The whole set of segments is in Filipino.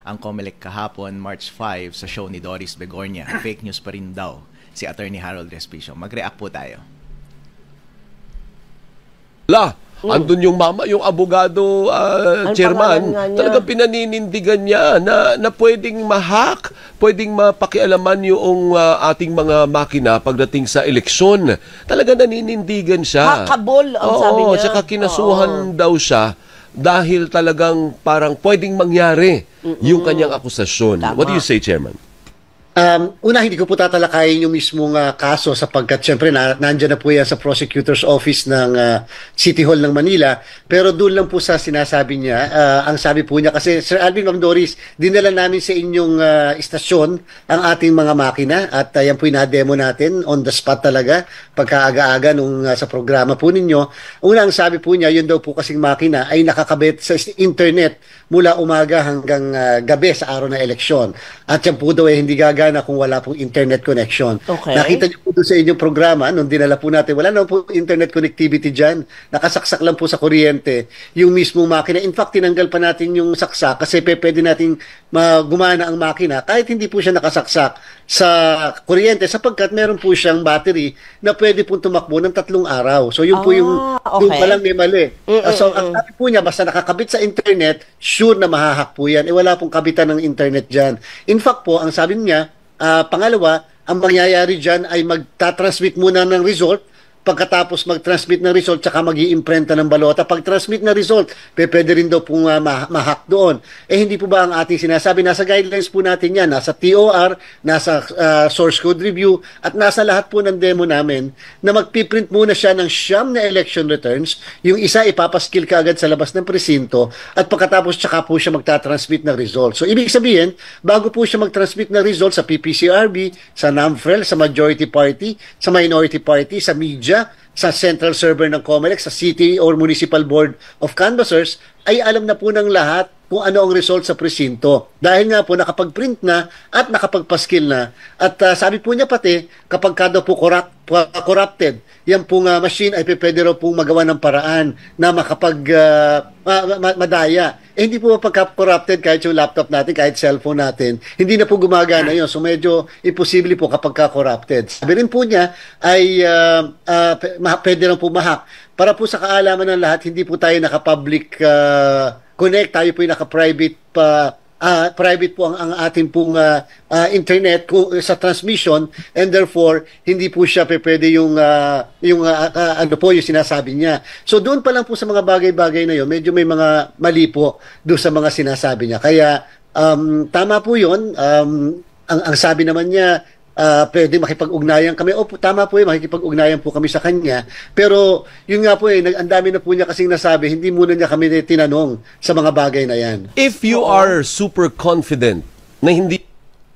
ang COMELEC kahapon, March 5, sa show ni Doris Begornia. Fake news pa rin daw si Attorney Harold Respicio. Mag-react po tayo. Andun yung yung abogado, chairman, talagang pinaninindigan niya na pwedeng ma-hack, pwedeng mapakialaman yung ating mga makina pagdating sa eleksyon. Talagang naninindigan siya. Hackable ang sabi niya. Tsaka kinasuhan daw siya dahil talagang parang pwedeng mangyari yung kanyang akusasyon. Tama. What do you say, Chairman? Una, hindi ko po tatalakayin yung mismong kaso sapagkat syempre nandyan na po yan sa prosecutor's office ng City Hall ng Manila. Pero doon lang po sa sinasabi niya, ang sabi po niya, kasi Sir Alvin, Ma'am Doris, dinala namin sa inyong istasyon ang ating mga makina at yan po na-demo natin on the spot talaga pagkaaga-aga nung sa programa po ninyo. Una, ang sabi po niya, yun daw po kasing makina ay nakakabit sa internet mula umaga hanggang gabi sa araw na eleksyon. At yan po daw ay hindi gagana kung wala pong internet connection. Okay. Nakita niyo po doon sa inyong programa, nung dinala po natin, wala na po internet connectivity dyan. Nakasaksak lang po sa kuryente yung mismong makina. In fact, tinanggal pa natin yung saksak kasi pwede nating gumana ang makina kahit hindi po siya nakasaksak sa kuryente sapagkat meron po siyang battery na pwede pong tumakbo ng 3 araw. So yun po yung doon pa lang may mali. So ang sabi po niya, basta nakakabit sa internet, sure na mahahack po yan. Wala pong kabitan ng internet dyan. In fact po, ang sabi niya, pangalawa, ang mangyayari dyan ay magtatransmit muna ng result. Pagkatapos mag-transmit ng result, tsaka mag-iimprenta ng balota. Pag-transmit ng result, pwede rin daw pong ma-hack doon. Hindi po ba ang ating sinasabi? Nasa guidelines po natin yan. Nasa TOR, nasa source code review, at nasa lahat po ng demo namin na magpiprint muna siya ng siyam na election returns. Yung isa, ipapaskill ka agad sa labas ng presinto, at pagkatapos tsaka po siya magta-transmit ng result. So, ibig sabihin, bago po siya mag-transmit ng result sa PPCRB, sa NAMFREL, sa majority party, sa minority party, sa media, sa central server ng COMELEC, sa City or Municipal Board of Canvassers, ay alam na po ng lahat kung ano ang result sa presinto. Dahil nga po nakapag-print na at nakapagpaskil na. At sabi po niya pati, kapag kada po corrupted, yan pong machine ay pwede raw pong magawa ng paraan na madaya. Hindi po pagka-corrupted kahit yung laptop natin, kahit cellphone natin, hindi na po gumagana yun. So medyo imposible po kapag ka-corrupted. Sabi rin po niya ay pwede lang po ma-hack. Para po sa kaalaman ng lahat, hindi po tayo naka-public connect, tayo po yung naka-private private po ang ating pong internet sa transmission, and therefore hindi po siya pwede yung ano po yung sinasabi niya. So doon pa lang po sa mga bagay-bagay na yun, medyo may mga mali po doon sa mga sinasabi niya. Kaya tama po yun. Ang sabi naman niya, pwede makipag-ugnayan kami. Tama po makikipag-ugnayan po kami sa kanya. Pero, yun nga po ang dami na po niya kasing nasabi, hindi muna niya kami tinanong sa mga bagay na yan. If you are super confident na hindi...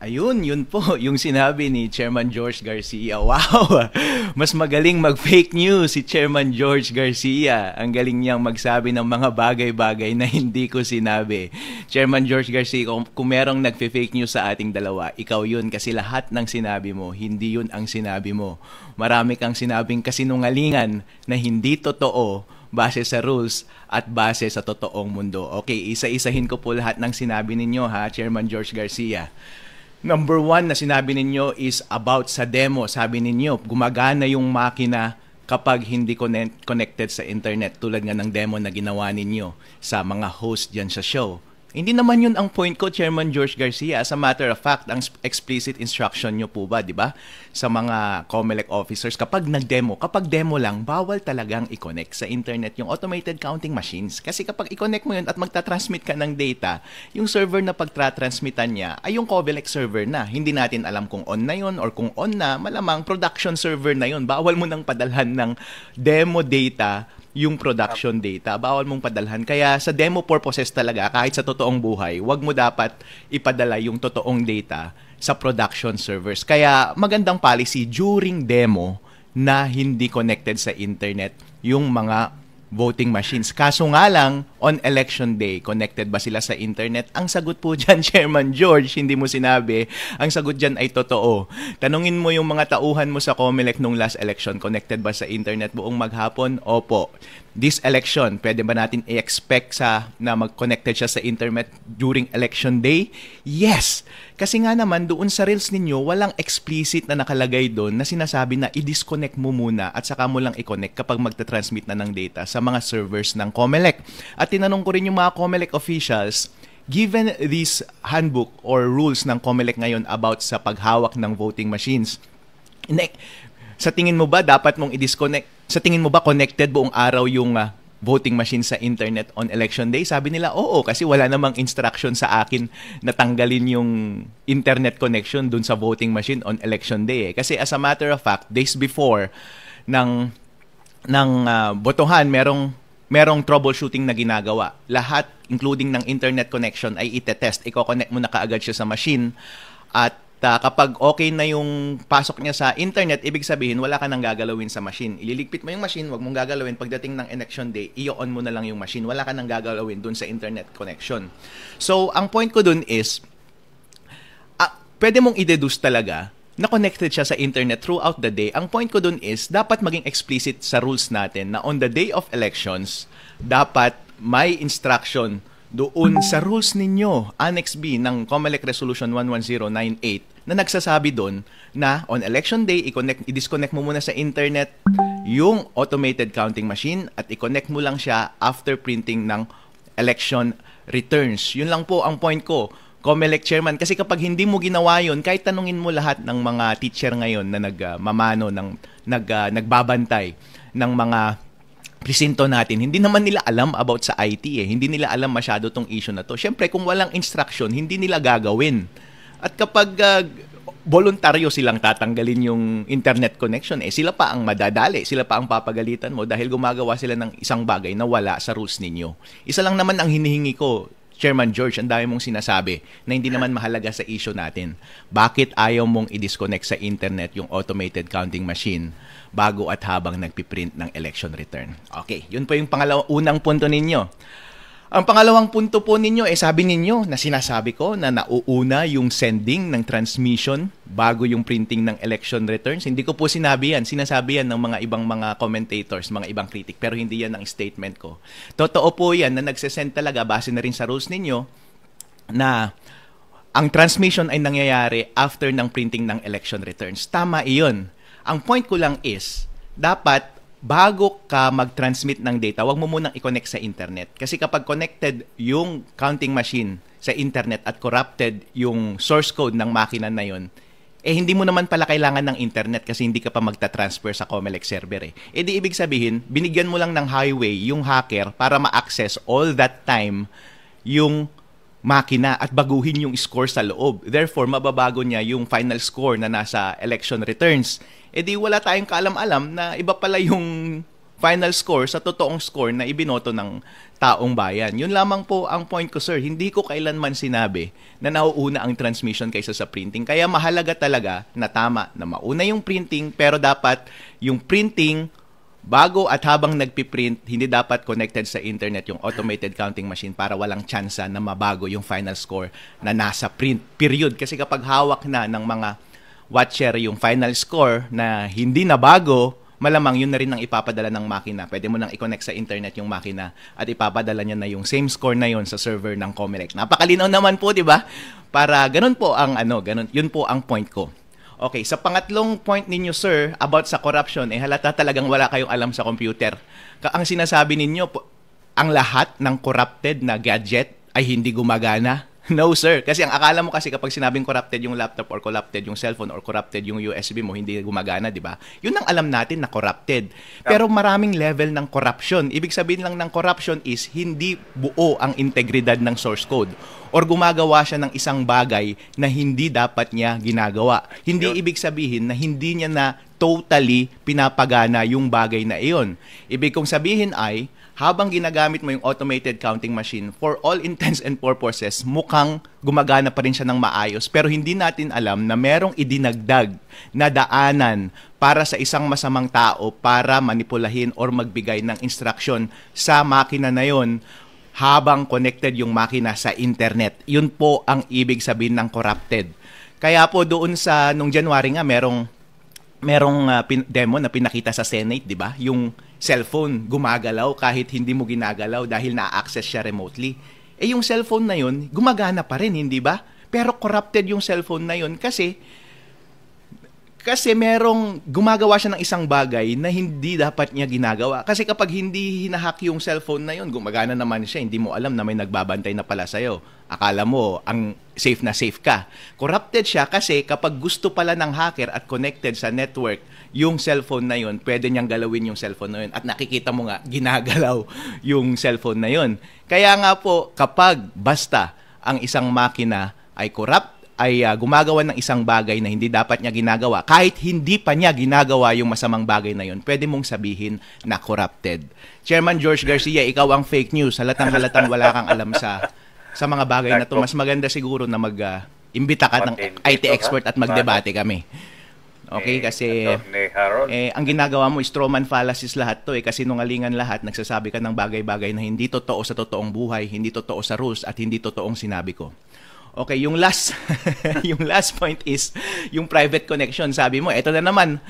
Ayun, yun po, yung sinabi ni Chairman George Garcia. Wow! Mas magaling mag-fake news si Chairman George Garcia. Ang galing niyang magsabi ng mga bagay-bagay na hindi ko sinabi. Chairman George Garcia, kung merong nagfe-fake news sa ating dalawa, ikaw yun kasi lahat ng sinabi mo, hindi yun ang sinabi mo. Marami kang sinabing kasinungalingan na hindi totoo base sa rules at base sa totoong mundo. Okay, isa-isahin ko po lahat ng sinabi ninyo ha, Chairman George Garcia. Number 1 na sinabi ninyo is about sa demo. Sabi ninyo, gumagana yung makina kapag hindi connected sa internet, tulad nga ng demo na ginawa ninyo sa mga host dyan sa show. Hindi naman yun ang point ko, Chairman George Garcia. As a matter of fact, ang explicit instruction nyo po ba, di ba, sa mga COMELEC officers, kapag demo lang, bawal talagang i-connect sa internet yung automated counting machines. Kasi kapag i-connect mo yun at magta-transmit ka ng data, yung server na pagtra-transmitan niya ay yung COMELEC server na. Hindi natin alam kung on na yun or kung on na, malamang production server na yun. Bawal mo nang padalhan ng demo data yung production data, bawal mong padalhan. Kaya sa demo purposes talaga, kahit sa totoong buhay, wag mo dapat ipadala yung totoong data sa production servers. Kaya magandang policy during demo na hindi connected sa internet yung mga voting machines. Kaso nga lang, on election day, connected ba sila sa internet? Ang sagot po dyan, Chairman George, hindi mo sinabi, ang sagot dyan ay totoo. Tanungin mo yung mga tauhan mo sa COMELEC nung last election, connected ba sa internet buong maghapon? Opo. this election, pwede ba natin i-expect na mag-connected siya sa internet during election day? Yes! Kasi nga naman, doon sa reels ninyo, walang explicit na nakalagay doon na sinasabi na i-disconnect mo muna at saka mo lang i-connect kapag magta-transmit na ng data sa mga servers ng COMELEC. At tinanong ko rin yung mga COMELEC officials, given this handbook or rules ng COMELEC ngayon about sa paghawak ng voting machines, sa tingin mo ba dapat mong i-disconnect? Sa tingin mo ba connected buong araw yung voting machine sa internet on election day? Sabi nila, oo, kasi wala namang instruction sa akin na tanggalin yung internet connection dun sa voting machine on election day. Kasi as a matter of fact, days before ng botohan, merong troubleshooting na ginagawa. Lahat, including ng internet connection, ay itetest. Iko-connect mo na kaagad siya sa machine at kapag okay na yung pasok niya sa internet, ibig sabihin, wala ka nang gagalawin sa machine. Ililigpit mo yung machine, wag mong gagalawin. Pagdating ng election day, i-on mo na lang yung machine. Wala ka nang gagalawin dun sa internet connection. So, ang point ko dun is, pwede mong i-deduce talaga na connected siya sa internet throughout the day. Ang point ko dun is, dapat maging explicit sa rules natin na on the day of elections, dapat may instruction doon sa rules ninyo, Annex B ng COMELEC Resolution 11098 na nagsasabi doon na on election day, i-disconnect mo muna sa internet yung automated counting machine at i-connect mo lang siya after printing ng election returns. Yun lang po ang point ko, COMELEC Chairman. Kasi kapag hindi mo ginawa yun, kahit tanungin mo lahat ng mga teacher ngayon na nagbabantay ng mga presinto natin, hindi naman nila alam about sa IT Hindi nila alam masyado tong issue na to. Siyempre, kung walang instruction, hindi nila gagawin. At kapag voluntaryo silang tatanggalin yung internet connection, sila pa ang madadali, sila pa ang papagalitan mo dahil gumagawa sila ng isang bagay na wala sa rules ninyo. Isa lang naman ang hinihingi ko, Chairman George, ang dami mong sinasabi na hindi naman mahalaga sa issue natin. Bakit ayaw mong i-disconnect sa internet yung automated counting machine bago at habang nagpiprint ng election return? Okay, yun po yung unang punto ninyo. Ang pangalawang punto po ninyo, sabi ninyo na sinasabi ko na nauuna yung sending ng transmission bago yung printing ng election returns. Hindi ko po sinabi yan. Sinasabi yan ng mga ibang mga commentators, mga ibang critic, pero hindi yan ang statement ko. Totoo po yan na nagsesend talaga, base na rin sa rules ninyo, na ang transmission ay nangyayari after ng printing ng election returns. Tama iyon. Ang point ko lang is, dapat bago ka mag-transmit ng data, huwag mo munang i-connect sa internet. Kasi kapag connected yung counting machine sa internet at corrupted yung source code ng makina na yun, hindi mo naman pala kailangan ng internet kasi hindi ka pa magta-transfer sa COMELEC server. Di ibig sabihin, binigyan mo lang ng highway yung hacker para ma-access all that time yung makina at baguhin yung score sa loob. Therefore, mababago niya yung final score na nasa election returns. Di wala tayong kaalam-alam na iba pala yung final score sa totoong score na ibinoto ng taong bayan. Yun lamang po ang point ko, sir. Hindi ko kailanman sinabi na nauuna ang transmission kaysa sa printing. Kaya mahalaga talaga na tama na mauna yung printing, pero dapat yung printing bago at habang nagpiprint, hindi dapat connected sa internet yung automated counting machine para walang tsansa na mabago yung final score na nasa print. Period. Kasi kapag hawak na ng mga watcher yung final score na hindi na bago, malamang yun na rin ang ipapadala ng makina. Pwede mo nang i-connect sa internet yung makina at ipapadala niya na yung same score na yun sa server ng COMELEC. Napakalinaw naman po, di ba? Para ganun po ang yun po ang point ko. Okay, sa pangatlong point ninyo, sir, about sa corruption, halata talagang wala kayong alam sa computer. Ang sinasabi ninyo, ang lahat ng corrupted na gadget ay hindi gumagana. No, sir. Kasi ang akala mo kasi kapag sinabing corrupted yung laptop or corrupted yung cellphone or corrupted yung USB mo, hindi gumagana, di ba? Yun ang alam natin na corrupted. Pero maraming level ng corruption. Ibig sabihin lang ng corruption is hindi buo ang integridad ng source code or gumagawa siya ng isang bagay na hindi dapat niya ginagawa. Hindi ibig sabihin na hindi niya na totally pinapagana yung bagay na iyon. Ibig kong sabihin ay, habang ginagamit mo yung automated counting machine, for all intents and purposes, mukhang gumagana pa rin siya ng maayos. Pero hindi natin alam na merong idinagdag na daanan para sa isang masamang tao para manipulahin or magbigay ng instruction sa makina na yon habang connected yung makina sa internet. Yun po ang ibig sabihin ng corrupted. Kaya po doon sa nung January nga, merong merong demo na pinakita sa Senate, di ba? Yung cellphone gumagalaw kahit hindi mo ginagalaw dahil na-access siya remotely. Yung cellphone na yun, gumagana pa rin, hindi ba? Pero corrupted yung cellphone na yun kasi merong gumagawa siya ng isang bagay na hindi dapat niya ginagawa. Kasi kapag hindi hinahack yung cellphone na yun, gumagana naman siya, hindi mo alam na may nagbabantay na pala sa'yo. Akala mo, ang safe na safe ka. Corrupted siya kasi kapag gusto pala ng hacker at connected sa network, yung cellphone na yun, pwede niyang galawin yung cellphone na yun. At nakikita mo nga, ginagalaw yung cellphone na yun. Kaya nga po, kapag basta ang isang makina ay corrupt, ay gumagawa ng isang bagay na hindi dapat niya ginagawa, kahit hindi pa niya ginagawa yung masamang bagay na yun, pwede mong sabihin na corrupted. Chairman George Garcia, ikaw ang fake news. Halatang wala kang alam sa mga bagay na to. Mas maganda siguro na mag-imbita ka ng IT expert at magdebate kami. Okay, kasi ang ginagawa mo, strawman fallacies lahat to kasi nungalingan lahat, nagsasabi ka ng bagay-bagay na hindi totoo sa totoong buhay, hindi totoo sa rules, at hindi totoong sinabi ko. Okay, yung last point is yung private connection. Sabi mo, eto na naman,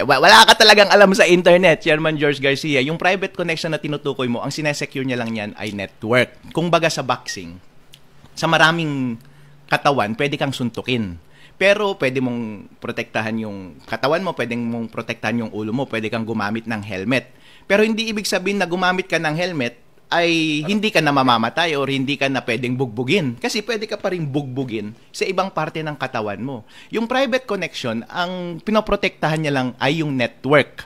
wala ka talagang alam sa internet, Chairman George Garcia. Yung private connection na tinutukoy mo, ang sinesecure niya lang yan ay network. Kung baga sa boxing, sa maraming katawan, pwede kang suntukin. Pero pwede mong protektahan yung katawan mo, pwede mong protektahan yung ulo mo, pwede kang gumamit ng helmet. Pero hindi ibig sabihin na gumamit ka ng helmet ay hindi ka na mamamatay or hindi ka na pwedeng bugbugin. Kasi pwede ka pa rin bugbugin sa ibang parte ng katawan mo. Yung private connection, ang pinoprotektahan niya lang ay yung network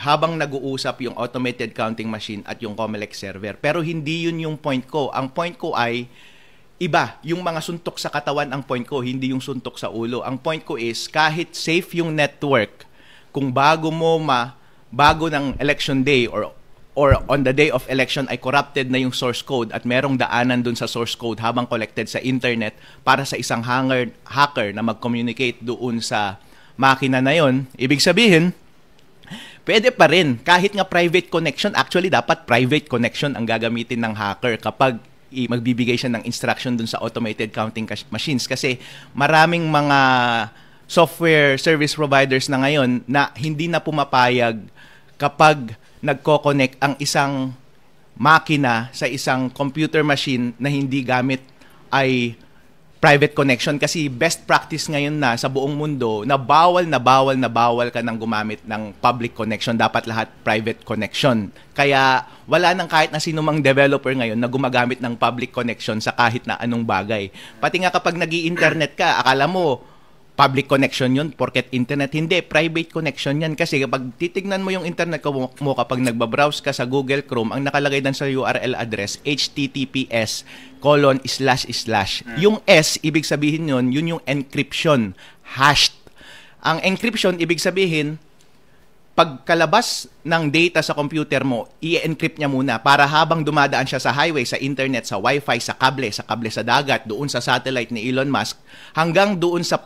habang nag-uusap yung automated counting machine at yung COMELEC server. Pero hindi yun yung point ko. Ang point ko ay iba. Yung mga suntok sa katawan ang point ko, hindi yung suntok sa ulo. Ang point ko is kahit safe yung network, kung bago ng election day or on the day of election ay corrupted na yung source code at merong daanan dun sa source code habang collected sa internet para sa isang hacker na mag-communicate doon sa makina na yon, ibig sabihin, pwede pa rin. Kahit nga private connection, actually dapat private connection ang gagamitin ng hacker kapag magbibigay siya ng instruction dun sa automated counting machines. Kasi maraming mga software service providers na ngayon na hindi na pumapayag kapag nagko-connect ang isang makina sa isang computer machine na hindi gamit ay private connection. Kasi best practice ngayon na sa buong mundo na bawal ka nang gumamit ng public connection. Dapat lahat private connection. Kaya wala nang kahit na sino mang developer ngayon na gumagamit ng public connection sa kahit na anong bagay. Pati nga kapag nag-i-internet ka, akala mo public connection yun, porket internet. Hindi, private connection yan. Kasi kapag titignan mo yung internet mo kapag nagbabrowse ka sa Google Chrome, ang nakalagay dan sa URL address, https:// Yung S, ibig sabihin yun yung encryption, hashed. Ang encryption, ibig sabihin, pagkalabas ng data sa computer mo, i-encrypt niya muna para habang dumadaan siya sa highway, sa internet, sa wifi, sa kable sa dagat, doon sa satellite ni Elon Musk, hanggang doon sa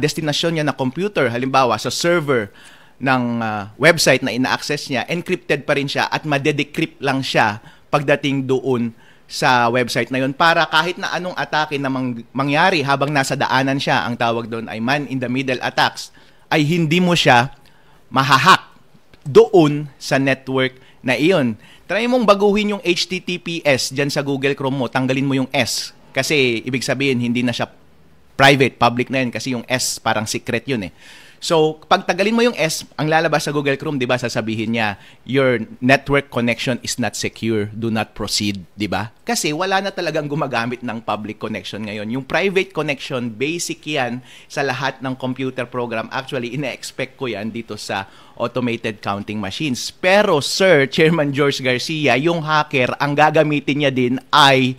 destinasyon niya na computer, halimbawa sa server ng website na ina-access niya, encrypted pa rin siya at madedecrypt lang siya pagdating doon sa website na yun para kahit na anong atake na mangyari habang nasa daanan siya, ang tawag doon ay man-in-the-middle attacks, ay hindi mo siya mahahack doon sa network na iyon. Try mong baguhin yung HTTPS dyan sa Google Chrome mo, tanggalin mo yung S. Kasi ibig sabihin, hindi na siya private, public na yun kasi yung S parang secret yun eh. So, pag tagalin mo yung S, ang lalabas sa Google Chrome, di ba, sasabihin niya, your network connection is not secure, do not proceed, di ba? Kasi wala na talagang gumagamit ng public connection ngayon. Yung private connection, basic yan sa lahat ng computer program. Actually, ina-expect ko yan dito sa automated counting machines. Pero, Sir, Chairman George Garcia, yung hacker, ang gagamitin niya din ay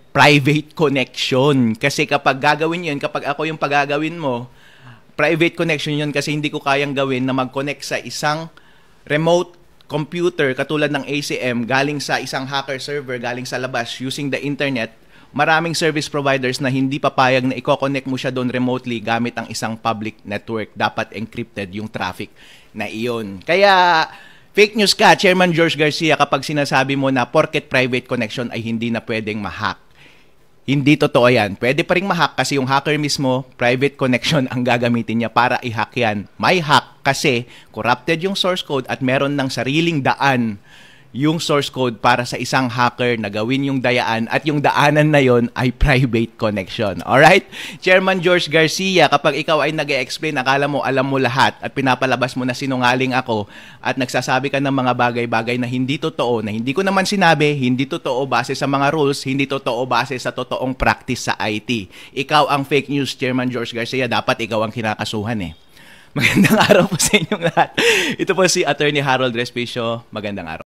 private connection. Kasi kapag gagawin yun, kapag ako yung pagagawin mo, private connection yun kasi hindi ko kayang gawin na mag-connect sa isang remote computer katulad ng ACM galing sa isang hacker server, galing sa labas using the internet. Maraming service providers na hindi papayag na i-connect mo siya doon remotely gamit ang isang public network. Dapat encrypted yung traffic na iyon. Kaya fake news ka, Chairman George Garcia, kapag sinasabi mo na porket private connection ay hindi na pwedeng ma-hack. Hindi totoo yan. Pwede pa rin ma-hack kasi yung hacker mismo, private connection ang gagamitin niya para i-hack yan. May hack kasi corrupted yung source code at meron ng sariling daan yung source code para sa isang hacker na gawin yung dayaan at yung daanan na yon ay private connection. Alright? Chairman George Garcia, kapag ikaw ay nag-e-explain, akala mo alam mo lahat at pinapalabas mo na sinungaling ako at nagsasabi ka ng mga bagay-bagay na hindi totoo, na hindi ko naman sinabi, hindi totoo base sa mga rules, hindi totoo base sa totoong practice sa IT. Ikaw ang fake news, Chairman George Garcia, dapat ikaw ang kinakasuhan eh. Magandang araw po sa inyong lahat. Ito po si Attorney Harold Respicio. Magandang araw.